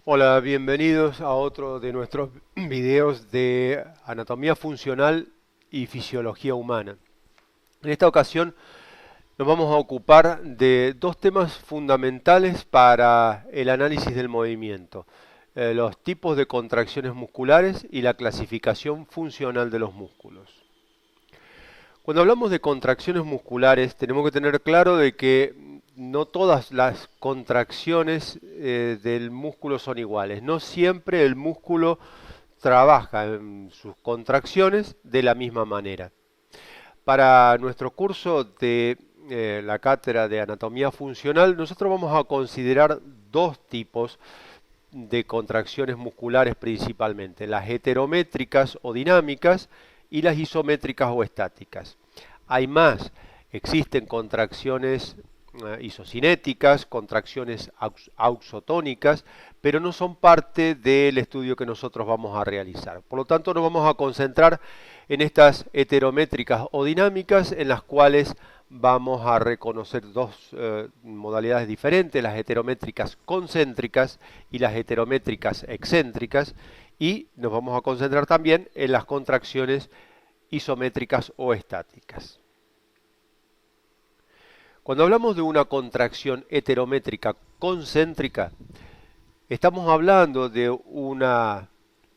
Hola, bienvenidos a otro de nuestros videos de anatomía funcional y fisiología humana. En esta ocasión nos vamos a ocupar de dos temas fundamentales para el análisis del movimiento, los tipos de contracciones musculares y la clasificación funcional de los músculos. Cuando hablamos de contracciones musculares, tenemos que tener claro de que no todas las contracciones del músculo son iguales. No siempre el músculo trabaja en sus contracciones de la misma manera. Para nuestro curso de la cátedra de anatomía funcional, nosotros vamos a considerar dos tipos de contracciones musculares principalmente, las heterométricas o dinámicas y las isométricas o estáticas. Hay más, existen contracciones isocinéticas, contracciones auxotónicas, pero no son parte del estudio que nosotros vamos a realizar. Por lo tanto, nos vamos a concentrar en estas heterométricas o dinámicas en las cuales vamos a reconocer dos modalidades diferentes, las heterométricas concéntricas y las heterométricas excéntricas, y nos vamos a concentrar también en las contracciones isométricas o estáticas. Cuando hablamos de una contracción heterométrica concéntrica, estamos hablando de una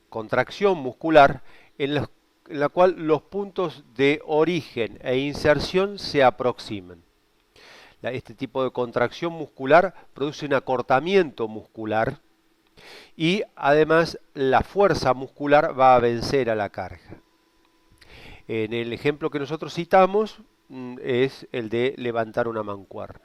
contracción muscular en la cual los puntos de origen e inserción se aproximan. Este tipo de contracción muscular produce un acortamiento muscular y además la fuerza muscular va a vencer a la carga. En el ejemplo que nosotros citamos es el de levantar una mancuerna.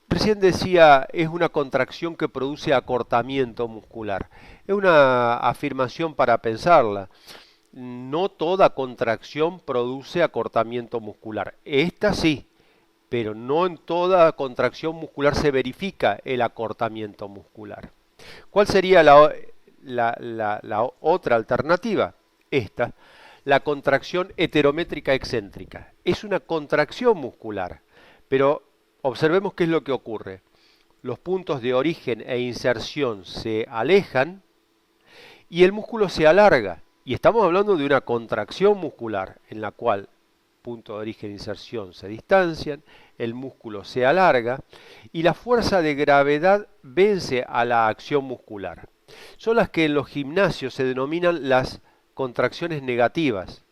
Recién decía, es una contracción que produce acortamiento muscular. Es una afirmación para pensarla. No toda contracción produce acortamiento muscular. Esta sí, pero no en toda contracción muscular se verifica el acortamiento muscular. ¿Cuál sería la otra alternativa? Esta, la contracción heterométrica excéntrica. Es una contracción muscular, pero observemos qué es lo que ocurre. Los puntos de origen e inserción se alejan y el músculo se alarga. Y estamos hablando de una contracción muscular en la cual punto de origen e inserción se distancian, el músculo se alarga y la fuerza de gravedad vence a la acción muscular. Son las que en los gimnasios se denominan las contracciones negativas.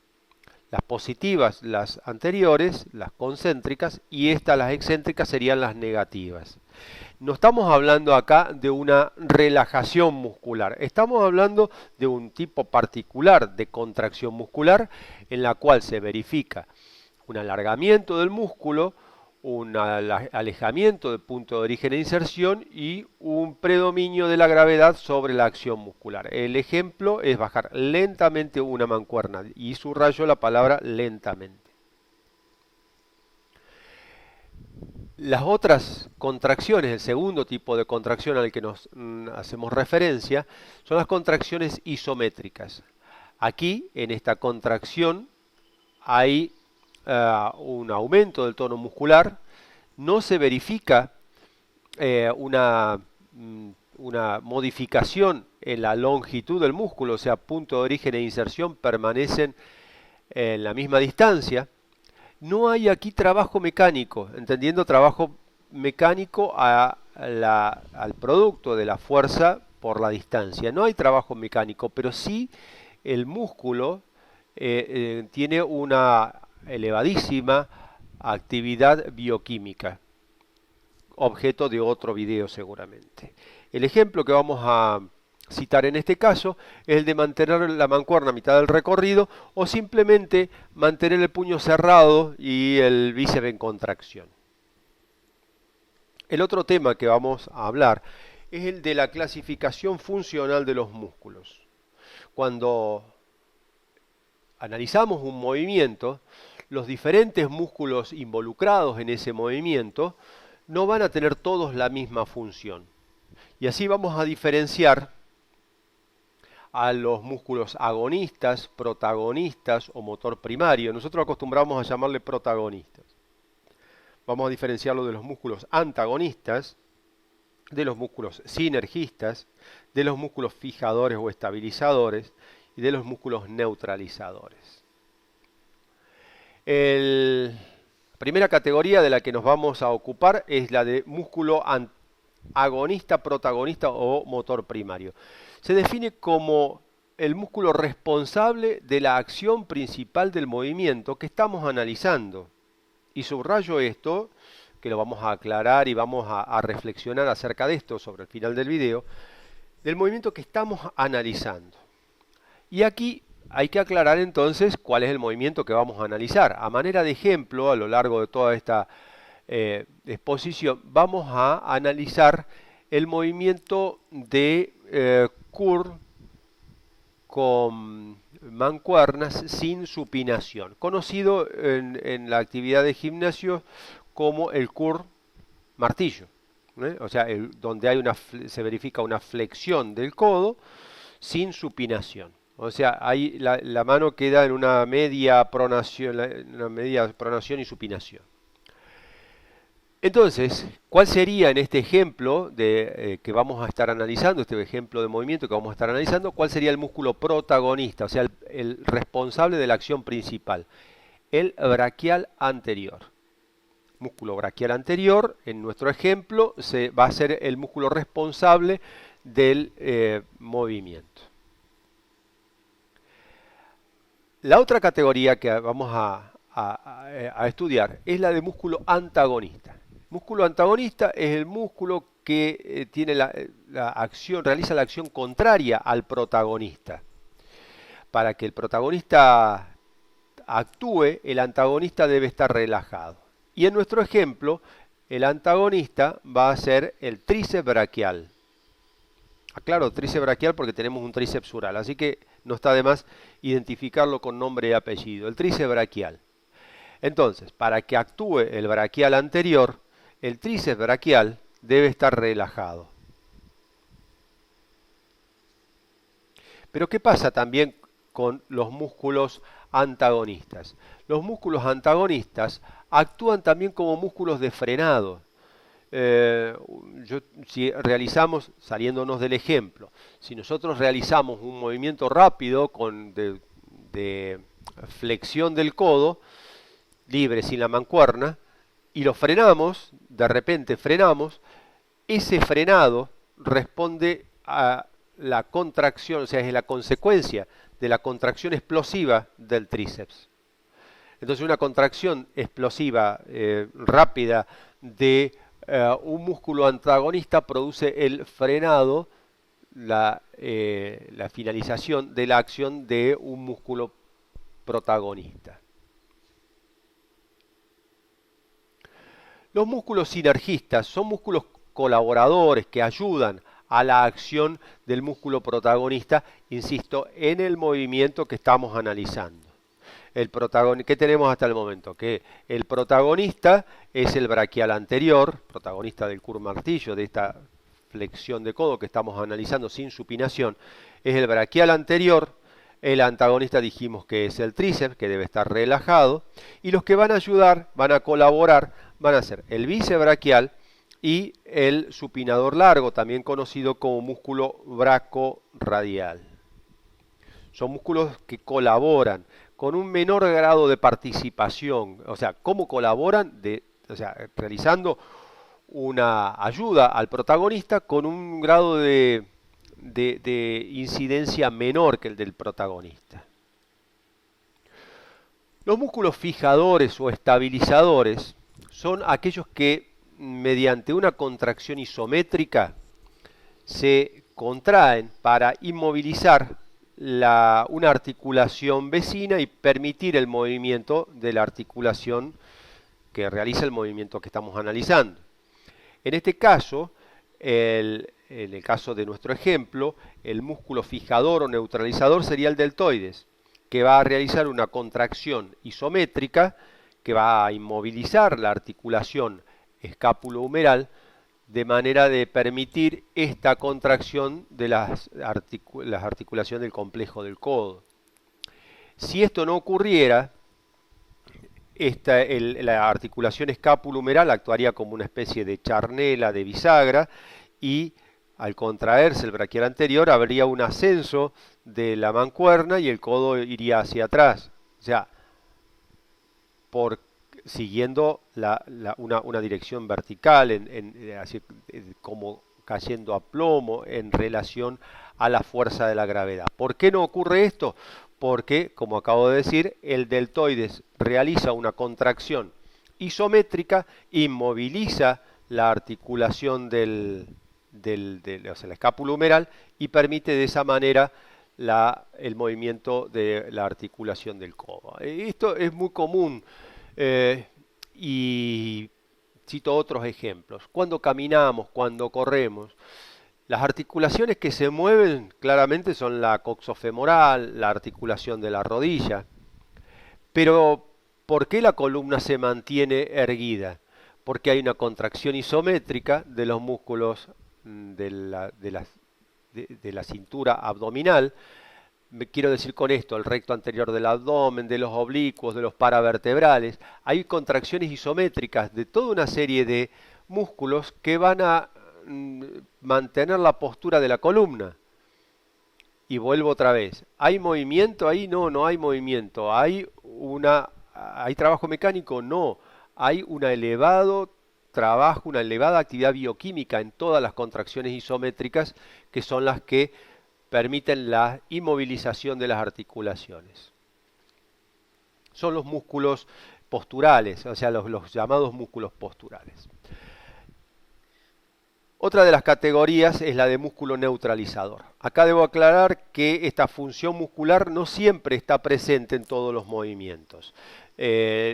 Las positivas, las anteriores, las concéntricas, y estas, las excéntricas, serían las negativas. No estamos hablando acá de una relajación muscular, estamos hablando de un tipo particular de contracción muscular en la cual se verifica un alargamiento del músculo, un alejamiento del punto de origen e inserción y un predominio de la gravedad sobre la acción muscular. El ejemplo es bajar lentamente una mancuerna y subrayo la palabra lentamente. Las otras contracciones, el segundo tipo de contracción al que nos hacemos referencia, son las contracciones isométricas. Aquí, en esta contracción, hay un aumento del tono muscular, no se verifica una modificación en la longitud del músculo, o sea, punto de origen e inserción permanecen en la misma distancia. No hay aquí trabajo mecánico, entendiendo trabajo mecánico al producto de la fuerza por la distancia. No hay trabajo mecánico, pero sí el músculo tiene una elevadísima actividad bioquímica, objeto de otro video seguramente. El ejemplo que vamos a citar en este caso es el de mantener la mancuerna a mitad del recorrido o simplemente mantener el puño cerrado y el bíceps en contracción. El otro tema que vamos a hablar es el de la clasificación funcional de los músculos. Cuando analizamos un movimiento, los diferentes músculos involucrados en ese movimiento no van a tener todos la misma función. Y así vamos a diferenciar a los músculos agonistas, protagonistas o motor primario. Nosotros acostumbramos a llamarle protagonistas. Vamos a diferenciarlo de los músculos antagonistas, de los músculos sinergistas, de los músculos fijadores o estabilizadores y de los músculos neutralizadores. La primera categoría de la que nos vamos a ocupar es la de músculo agonista, protagonista o motor primario. Se define como el músculo responsable de la acción principal del movimiento que estamos analizando. Y subrayo esto, que lo vamos a aclarar y vamos a reflexionar acerca de esto sobre el final del video, del movimiento que estamos analizando. Y aquí hay que aclarar entonces cuál es el movimiento que vamos a analizar. A manera de ejemplo, a lo largo de toda esta exposición, vamos a analizar el movimiento de curl con mancuernas sin supinación, conocido en la actividad de gimnasio como el curl martillo, o sea, donde hay se verifica una flexión del codo sin supinación. O sea, ahí la mano queda en una media pronación y supinación. Entonces, ¿cuál sería en este ejemplo que vamos a estar analizando, este ejemplo de movimiento que vamos a estar analizando, cuál sería el músculo protagonista, o sea, el responsable de la acción principal? El braquial anterior. Músculo braquial anterior, en nuestro ejemplo, va a ser el músculo responsable del movimiento. La otra categoría que vamos a estudiar es la de músculo antagonista. Músculo antagonista es el músculo que tiene realiza la acción contraria al protagonista. Para que el protagonista actúe, el antagonista debe estar relajado. Y en nuestro ejemplo, el antagonista va a ser el tríceps braquial. Aclaro, tríceps braquial porque tenemos un tríceps sural, así que no está de más identificarlo con nombre y apellido, el tríceps braquial. Entonces, para que actúe el braquial anterior, el tríceps braquial debe estar relajado. Pero ¿qué pasa también con los músculos antagonistas? Los músculos antagonistas actúan también como músculos de frenado. Si realizamos, saliéndonos del ejemplo, si nosotros realizamos un movimiento rápido de flexión del codo, libre sin la mancuerna, y lo frenamos, de repente frenamos, ese frenado responde a la contracción, o sea, es la consecuencia de la contracción explosiva del tríceps. Entonces una contracción explosiva rápida de un músculo antagonista produce el frenado, la finalización de la acción de un músculo protagonista. Los músculos sinergistas son músculos colaboradores que ayudan a la acción del músculo protagonista, insisto, en el movimiento que estamos analizando. ¿Qué tenemos hasta el momento? Que el protagonista es el braquial anterior, protagonista del curl martillo, de esta flexión de codo que estamos analizando sin supinación, es el braquial anterior. El antagonista dijimos que es el tríceps, que debe estar relajado, y los que van a ayudar, van a colaborar, van a ser el bíceps braquial y el supinador largo, también conocido como músculo bracoradial. Son músculos que colaboran con un menor grado de participación. O sea, ¿cómo colaboran? Realizando una ayuda al protagonista con un grado de incidencia menor que el del protagonista. Los músculos fijadores o estabilizadores son aquellos que mediante una contracción isométrica se contraen para inmovilizar una articulación vecina y permitir el movimiento de la articulación que realiza el movimiento que estamos analizando. En este caso, en el caso de nuestro ejemplo, el músculo fijador o neutralizador sería el deltoides, que va a realizar una contracción isométrica que va a inmovilizar la articulación escápulo-humeral de manera de permitir esta contracción de las articulaciones del complejo del codo. Si esto no ocurriera, la articulación escápulo-humeral actuaría como una especie de charnela, de bisagra, y al contraerse el braquial anterior habría un ascenso de la mancuerna y el codo iría hacia atrás. O sea, por, siguiendo una dirección vertical, así, como cayendo a plomo en relación a la fuerza de la gravedad. ¿Por qué no ocurre esto? Porque, como acabo de decir, el deltoides realiza una contracción isométrica, inmoviliza la articulación o sea, la escápula humeral y permite de esa manera el movimiento de la articulación del codo. Esto es muy común y cito otros ejemplos. Cuando caminamos, cuando corremos, las articulaciones que se mueven claramente son la coxofemoral, la articulación de la rodilla. Pero, ¿por qué la columna se mantiene erguida? Porque hay una contracción isométrica de los músculos de la cintura abdominal. Quiero decir con esto, el recto anterior del abdomen, de los oblicuos, de los paravertebrales. Hay contracciones isométricas de toda una serie de músculos que van a mantener la postura de la columna. Y vuelvo otra vez. ¿Hay movimiento ahí? No, no hay movimiento. ¿Hay trabajo mecánico? No. Hay un elevado trabajo, una elevada actividad bioquímica en todas las contracciones isométricas, que son las que permiten la inmovilización de las articulaciones. Son los músculos posturales, o sea, los llamados músculos posturales. Otra de las categorías es la de músculo neutralizador. Acá debo aclarar que esta función muscular no siempre está presente en todos los movimientos.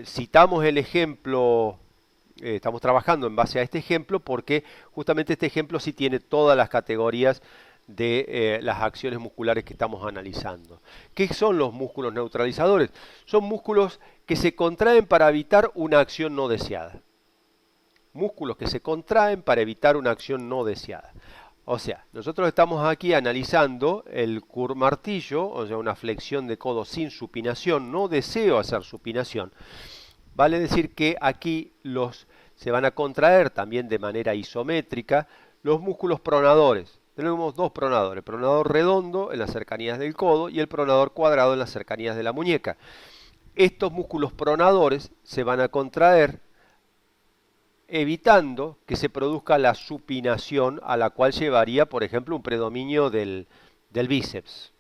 Citamos el ejemplo, estamos trabajando en base a este ejemplo porque justamente este ejemplo sí tiene todas las categorías de las acciones musculares que estamos analizando. ¿Qué son los músculos neutralizadores? Son músculos que se contraen para evitar una acción no deseada. Músculos que se contraen para evitar una acción no deseada. O sea, nosotros estamos aquí analizando el curl martillo, o sea, una flexión de codo sin supinación. No deseo hacer supinación. Vale decir que aquí se van a contraer también de manera isométrica los músculos pronadores. Tenemos dos pronadores, el pronador redondo en las cercanías del codo y el pronador cuadrado en las cercanías de la muñeca. Estos músculos pronadores se van a contraer evitando que se produzca la supinación a la cual llevaría, por ejemplo, un predominio del bíceps.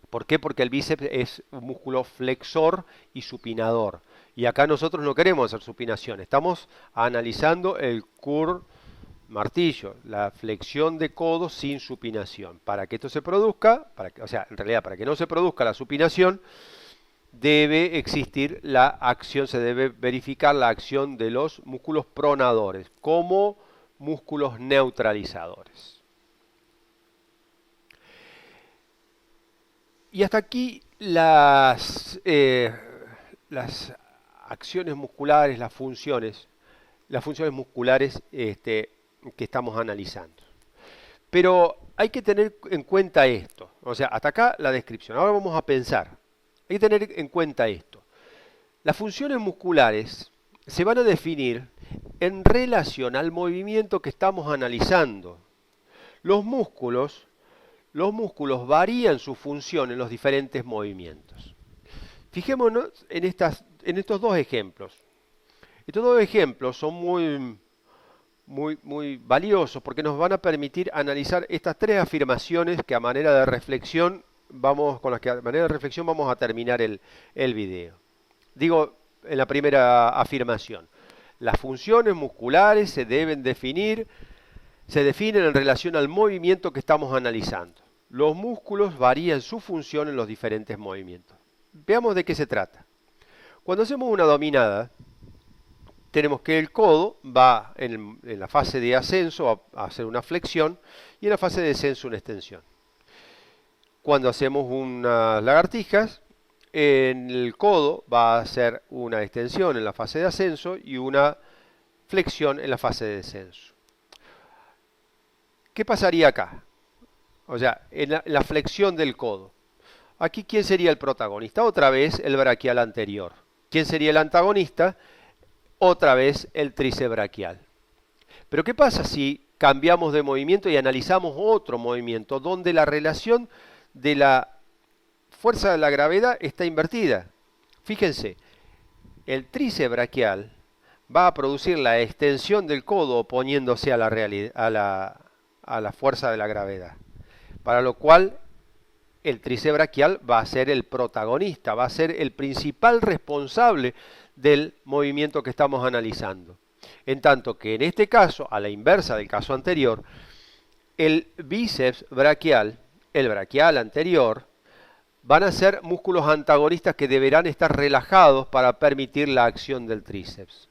¿Por qué? Porque el bíceps es un músculo flexor y supinador. Y acá nosotros no queremos hacer supinación, estamos analizando el curl martillo, la flexión de codo sin supinación. Para que esto se produzca, o sea, en realidad para que no se produzca la supinación, debe existir la acción, se debe verificar la acción de los músculos pronadores como músculos neutralizadores. Y hasta aquí las acciones musculares, las funciones musculares que estamos analizando. Pero hay que tener en cuenta esto, o sea, hasta acá la descripción. Ahora vamos a pensar. Hay que tener en cuenta esto. Las funciones musculares se van a definir en relación al movimiento que estamos analizando. Los músculos varían su función en los diferentes movimientos. Fijémonos en estos dos ejemplos. Estos dos ejemplos son muy valiosos porque nos van a permitir analizar estas tres afirmaciones que a manera de reflexión vamos a terminar el video. Digo, en la primera afirmación, las funciones musculares se definen en relación al movimiento que estamos analizando. Los músculos varían su función en los diferentes movimientos. Veamos de qué se trata. Cuando hacemos una dominada, tenemos que el codo va en la fase de ascenso a hacer una flexión y en la fase de descenso una extensión. Cuando hacemos unas lagartijas, en el codo va a hacer una extensión en la fase de ascenso y una flexión en la fase de descenso. ¿Qué pasaría acá? O sea, en la flexión del codo. Aquí, ¿quién sería el protagonista? Otra vez el braquial anterior. ¿Quién sería el antagonista? Otra vez el tríceps braquial. Pero ¿qué pasa si cambiamos de movimiento y analizamos otro movimiento donde la relación de la fuerza de la gravedad está invertida. Fíjense, el tríceps braquial va a producir la extensión del codo oponiéndose a la fuerza de la gravedad, para lo cual el tríceps braquial va a ser el protagonista, va a ser el principal responsable del movimiento que estamos analizando. En tanto que en este caso, a la inversa del caso anterior, el bíceps braquial, el braquial anterior, van a ser músculos antagonistas que deberán estar relajados para permitir la acción del tríceps.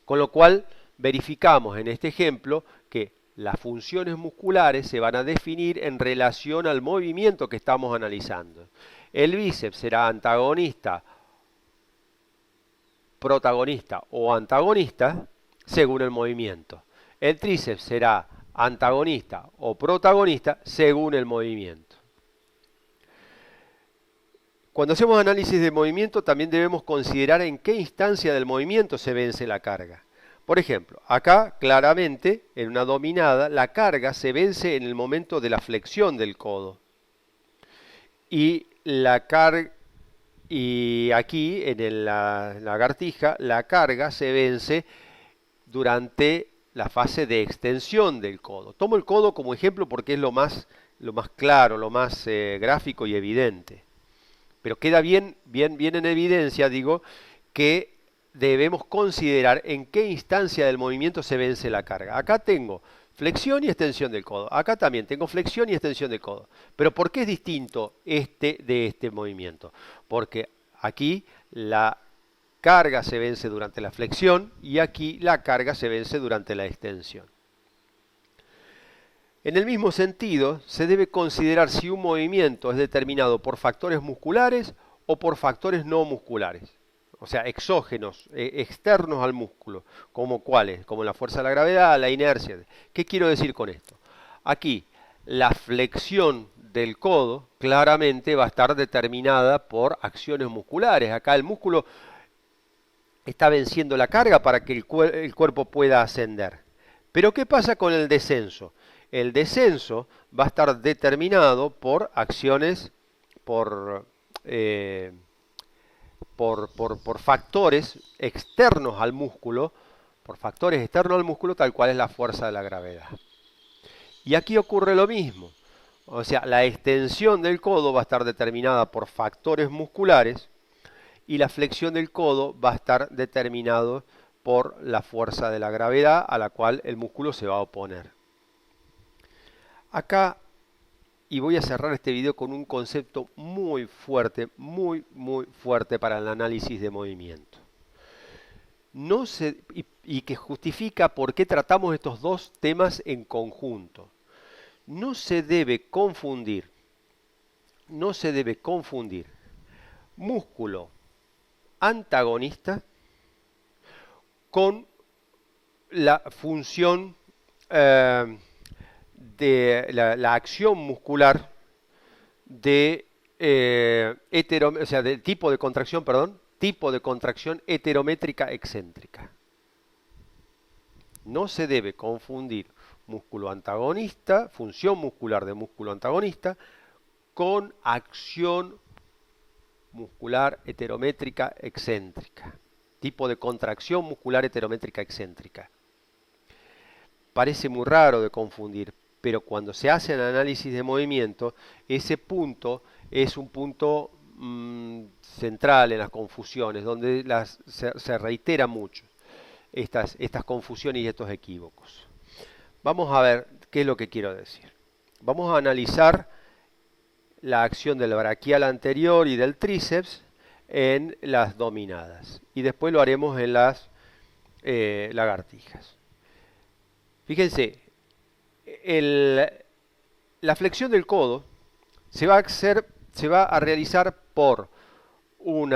Con lo cual, verificamos en este ejemplo que las funciones musculares se van a definir en relación al movimiento que estamos analizando. El bíceps será antagonista, protagonista o antagonista según el movimiento. El tríceps será antagonista o protagonista según el movimiento. Cuando hacemos análisis de movimiento también debemos considerar en qué instancia del movimiento se vence la carga. Por ejemplo, acá claramente en una dominada la carga se vence en el momento de la flexión del codo. Y aquí en la lagartija la carga se vence durante la fase de extensión del codo. Tomo el codo como ejemplo porque es lo más claro, lo más gráfico y evidente. Pero queda bien en evidencia, digo, que debemos considerar en qué instancia del movimiento se vence la carga. Acá tengo flexión y extensión del codo. Acá también tengo flexión y extensión del codo. Pero ¿por qué es distinto de este movimiento? Porque aquí la carga se vence durante la flexión y aquí la carga se vence durante la extensión. En el mismo sentido, se debe considerar si un movimiento es determinado por factores musculares o por factores no musculares. O sea, exógenos, externos al músculo, como cuáles, como la fuerza de la gravedad, la inercia. ¿Qué quiero decir con esto? Aquí, la flexión del codo claramente va a estar determinada por acciones musculares. Acá el músculo está venciendo la carga para que el cuerpo pueda ascender. Pero ¿qué pasa con el descenso? El descenso va a estar determinado por acciones, por factores externos al músculo, tal cual es la fuerza de la gravedad. Y aquí ocurre lo mismo. O sea, la extensión del codo va a estar determinada por factores musculares y la flexión del codo va a estar determinado por la fuerza de la gravedad a la cual el músculo se va a oponer. Acá, y voy a cerrar este video con un concepto muy fuerte para el análisis de movimiento. Y que justifica por qué tratamos estos dos temas en conjunto. No se debe confundir músculo antagonista con la función de la acción muscular de tipo de contracción heterométrica excéntrica. No se debe confundir músculo antagonista, función muscular de músculo antagonista, con acción muscular heterométrica excéntrica. Tipo de contracción muscular heterométrica excéntrica. Parece muy raro de confundir, pero cuando se hace el análisis de movimiento, ese punto es un punto central en las confusiones, donde se reitera mucho estas confusiones y estos equívocos. Vamos a ver qué es lo que quiero decir. Vamos a analizar la acción del braquial anterior y del tríceps en las dominadas. Y después lo haremos en las lagartijas. Fíjense, la flexión del codo se va a realizar por un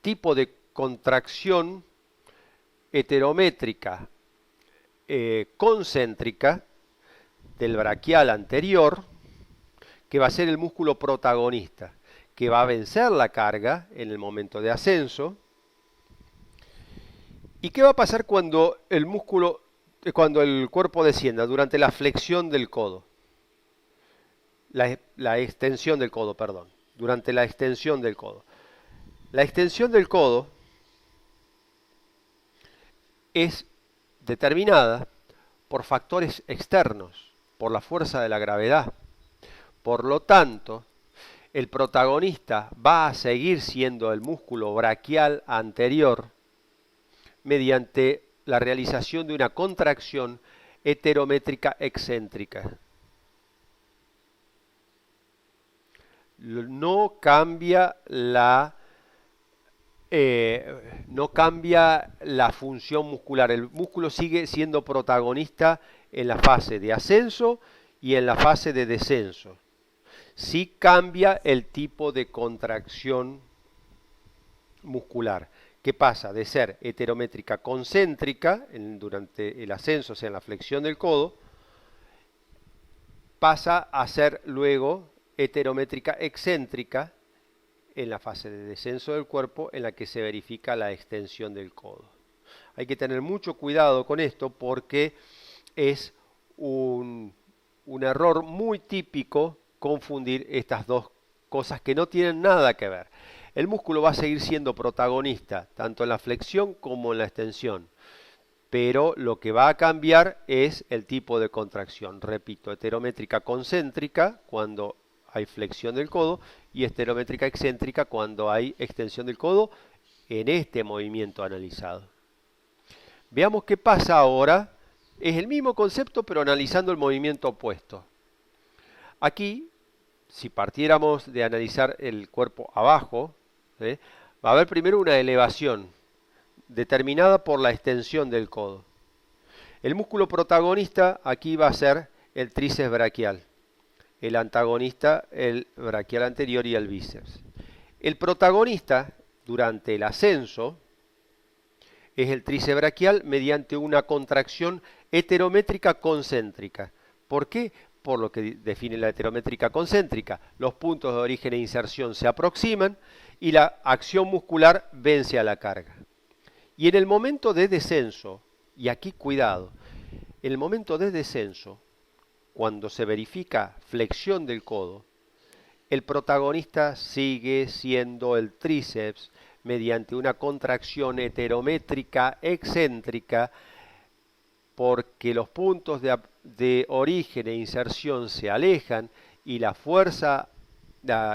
tipo de contracción heterométrica concéntrica del braquial anterior, que va a ser el músculo protagonista, que va a vencer la carga en el momento de ascenso. ¿Y qué va a pasar cuando el músculo cuando el cuerpo descienda, durante la flexión del codo, la extensión del codo, perdón, durante la extensión del codo. La extensión del codo es determinada por factores externos, por la fuerza de la gravedad. Por lo tanto, el protagonista va a seguir siendo el músculo braquial anterior mediante la realización de una contracción heterométrica excéntrica. No cambia la función muscular. El músculo sigue siendo protagonista en la fase de ascenso y en la fase de descenso. Sí cambia el tipo de contracción muscular, que pasa de ser heterométrica concéntrica durante el ascenso, o sea, en la flexión del codo, pasa a ser luego heterométrica excéntrica en la fase de descenso del cuerpo, en la que se verifica la extensión del codo. Hay que tener mucho cuidado con esto porque es un error muy típico confundir estas dos cosas que no tienen nada que ver. El músculo va a seguir siendo protagonista tanto en la flexión como en la extensión, pero lo que va a cambiar es el tipo de contracción. Repito, heterométrica concéntrica cuando hay flexión del codo y esterométrica excéntrica cuando hay extensión del codo en este movimiento analizado. Veamos qué pasa ahora. Es el mismo concepto pero analizando el movimiento opuesto. Aquí, si partiéramos de analizar el cuerpo abajo, va a haber primero una elevación determinada por la extensión del codo. El músculo protagonista aquí va a ser el tríceps braquial. El antagonista, el braquial anterior y el bíceps. El protagonista, durante el ascenso, es el tríceps braquial mediante una contracción heterométrica concéntrica. ¿Por qué? Por lo que define la heterométrica concéntrica. Los puntos de origen e inserción se aproximan y la acción muscular vence a la carga. Y en el momento de descenso, y aquí cuidado, en el momento de descenso, cuando se verifica flexión del codo, el protagonista sigue siendo el tríceps mediante una contracción heterométrica excéntrica porque los puntos de origen e inserción se alejan y la fuerza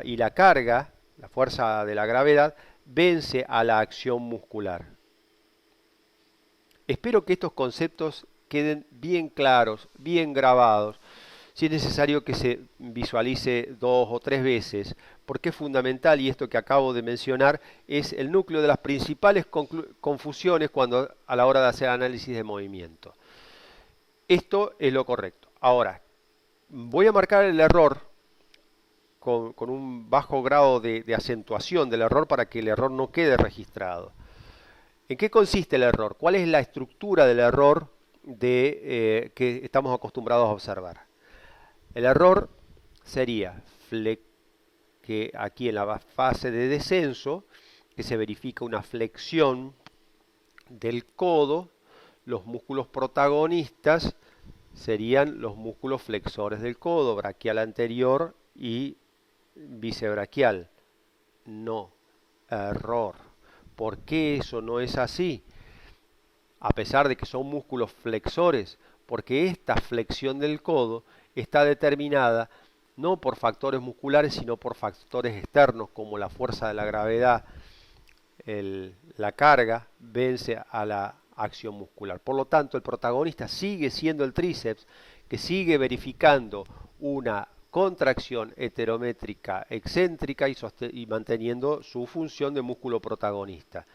y la carga, la fuerza de la gravedad, vence a la acción muscular. Espero que estos conceptos queden bien claros, bien grabados. Si es necesario que se visualice 2 o 3 veces, porque es fundamental, y esto que acabo de mencionar es el núcleo de las principales confusiones a la hora de hacer análisis de movimiento. Esto es lo correcto. Ahora, voy a marcar el error con un bajo grado de acentuación del error para que el error no quede registrado. ¿En qué consiste el error? ¿Cuál es la estructura del error que estamos acostumbrados a observar? El error sería que aquí en la fase de descenso, que se verifica una flexión del codo, los músculos protagonistas serían los músculos flexores del codo, braquial anterior y bisebraquial. No, error. ¿Por qué eso no es así? A pesar de que son músculos flexores, porque esta flexión del codo está determinada no por factores musculares, sino por factores externos, como la fuerza de la gravedad, la carga, vence a la acción muscular. Por lo tanto, el protagonista sigue siendo el tríceps, que sigue verificando una contracción heterométrica excéntrica y manteniendo su función de músculo protagonista.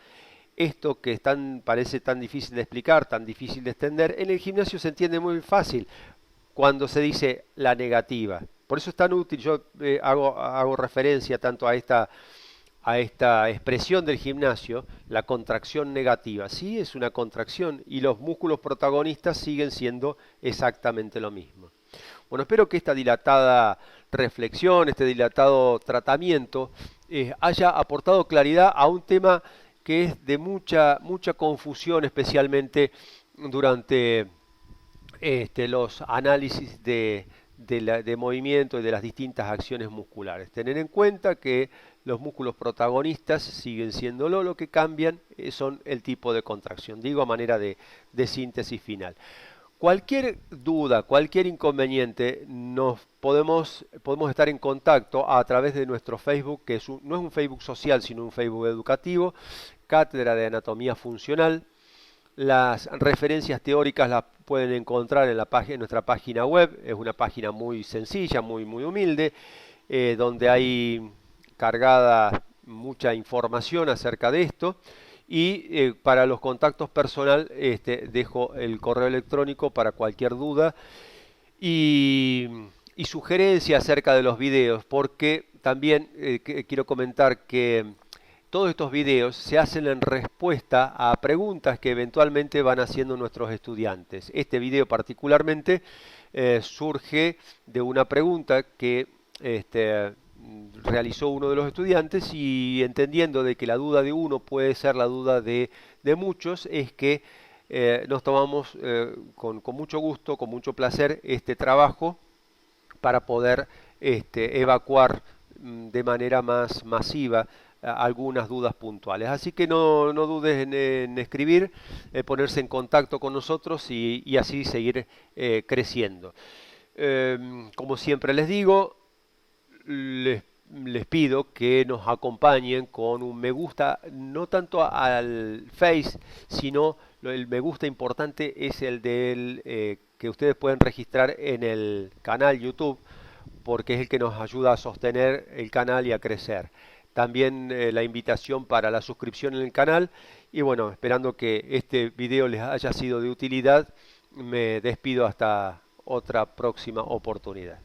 Esto que parece tan difícil de explicar, tan difícil de extender, en el gimnasio se entiende muy fácil cuando se dice la negativa. Por eso es tan útil, yo hago referencia tanto a esta expresión del gimnasio, la contracción negativa. Sí, es una contracción y los músculos protagonistas siguen siendo exactamente lo mismo. Bueno, espero que esta dilatada reflexión, este dilatado tratamiento, haya aportado claridad a un tema que es de mucha confusión, especialmente durante los análisis de movimiento y de las distintas acciones musculares. Tener en cuenta que los músculos protagonistas siguen siendo lo que cambian son el tipo de contracción, digo a manera de síntesis final. Cualquier duda, cualquier inconveniente, podemos estar en contacto a través de nuestro Facebook, que no es un Facebook social, sino un Facebook educativo, Cátedra de Anatomía Funcional. Las referencias teóricas las pueden encontrar en nuestra página web. Es una página muy sencilla, muy humilde, donde hay cargada mucha información acerca de esto. Y para los contactos personal dejo el correo electrónico para cualquier duda y sugerencia acerca de los videos, porque también quiero comentar que todos estos videos se hacen en respuesta a preguntas que eventualmente van haciendo nuestros estudiantes. Este video particularmente surge de una pregunta que realizó uno de los estudiantes, y entendiendo de que la duda de uno puede ser la duda de muchos, es que nos tomamos con mucho gusto, con mucho placer este trabajo para poder evacuar de manera más masiva algunas dudas puntuales. Así que no dudes en escribir, ponerse en contacto con nosotros y así seguir creciendo. Como siempre les digo, les pido que nos acompañen con un me gusta, no tanto al Face, sino el me gusta importante es el que ustedes pueden registrar en el canal YouTube, porque es el que nos ayuda a sostener el canal y a crecer. También la invitación para la suscripción en el canal. Y bueno, esperando que este video les haya sido de utilidad, me despido hasta otra próxima oportunidad.